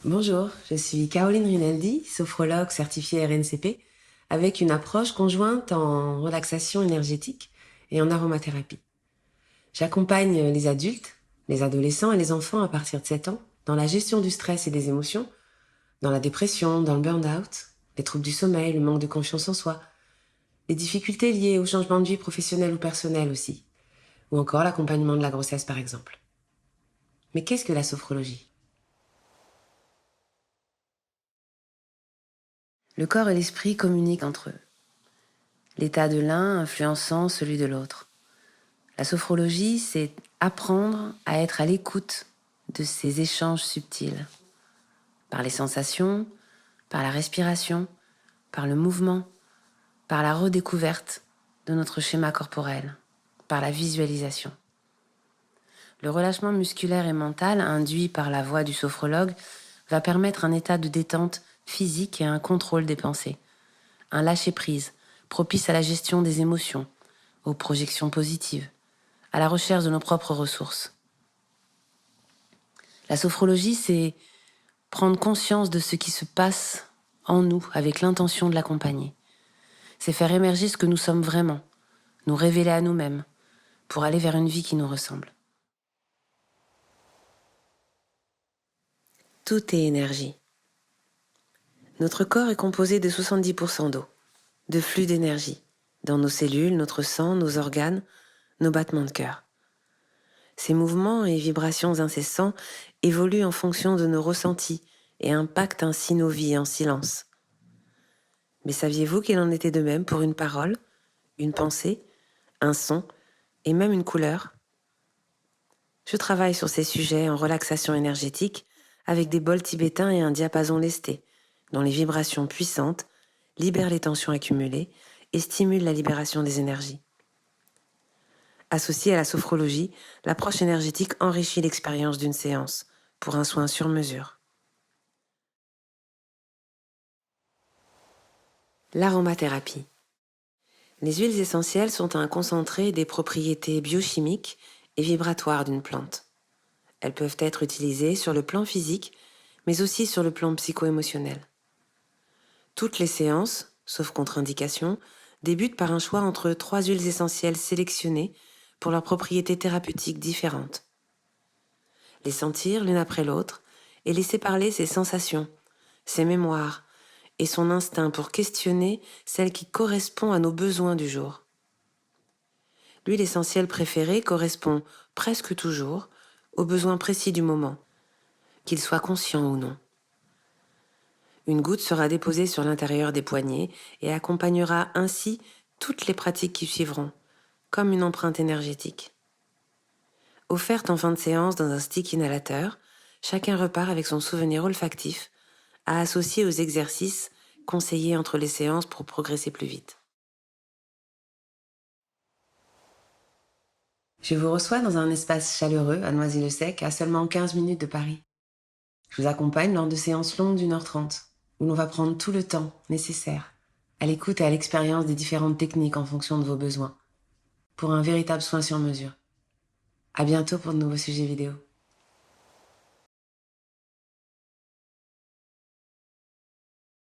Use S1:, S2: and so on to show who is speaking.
S1: Bonjour, je suis Caroline Rinaldi, sophrologue certifiée RNCP, avec une approche conjointe en relaxation énergétique et en aromathérapie. J'accompagne les adultes, les adolescents et les enfants à partir de 7 ans dans la gestion du stress et des émotions, dans la dépression, dans le burn-out, les troubles du sommeil, le manque de confiance en soi, les difficultés liées au changement de vie professionnelle ou personnelle aussi, ou encore l'accompagnement de la grossesse par exemple. Mais qu'est-ce que la sophrologie ? Le corps et l'esprit communiquent entre eux, l'état de l'un influençant celui de l'autre. La sophrologie, c'est apprendre à être à l'écoute de ces échanges subtils, par les sensations, par la respiration, par le mouvement, par la redécouverte de notre schéma corporel, par la visualisation. Le relâchement musculaire et mental induit par la voix du sophrologue va permettre un état de détente physique et un contrôle des pensées, un lâcher-prise propice à la gestion des émotions, aux projections positives, à la recherche de nos propres ressources. La sophrologie, c'est prendre conscience de ce qui se passe en nous avec l'intention de l'accompagner. C'est faire émerger ce que nous sommes vraiment, nous révéler à nous-mêmes pour aller vers une vie qui nous ressemble. Tout est énergie. Notre corps est composé de 70% d'eau, de flux d'énergie, dans nos cellules, notre sang, nos organes, nos battements de cœur. Ces mouvements et vibrations incessants évoluent en fonction de nos ressentis et impactent ainsi nos vies en silence. Mais saviez-vous qu'il en était de même pour une parole, une pensée, un son et même une couleur ? Je travaille sur ces sujets en relaxation énergétique avec des bols tibétains et un diapason lesté, dont les vibrations puissantes libèrent les tensions accumulées et stimulent la libération des énergies. Associée à la sophrologie, l'approche énergétique enrichit l'expérience d'une séance pour un soin sur mesure. L'aromathérapie. Les huiles essentielles sont un concentré des propriétés biochimiques et vibratoires d'une plante. Elles peuvent être utilisées sur le plan physique, mais aussi sur le plan psycho-émotionnel. Toutes les séances, sauf contre-indication, débutent par un choix entre 3 huiles essentielles sélectionnées pour leurs propriétés thérapeutiques différentes. Les sentir l'une après l'autre et laisser parler ses sensations, ses mémoires et son instinct pour questionner celle qui correspond à nos besoins du jour. L'huile essentielle préférée correspond presque toujours aux besoins précis du moment, qu'ils soient conscients ou non. Une goutte sera déposée sur l'intérieur des poignets et accompagnera ainsi toutes les pratiques qui suivront, comme une empreinte énergétique. Offerte en fin de séance dans un stick inhalateur, chacun repart avec son souvenir olfactif à associer aux exercices conseillés entre les séances pour progresser plus vite. Je vous reçois dans un espace chaleureux à Noisy-le-Sec, à seulement 15 minutes de Paris. Je vous accompagne lors de séances longues d'1h30, où l'on va prendre tout le temps nécessaire à l'écoute et à l'expérience des différentes techniques en fonction de vos besoins, pour un véritable soin sur mesure. À bientôt pour de nouveaux sujets vidéo.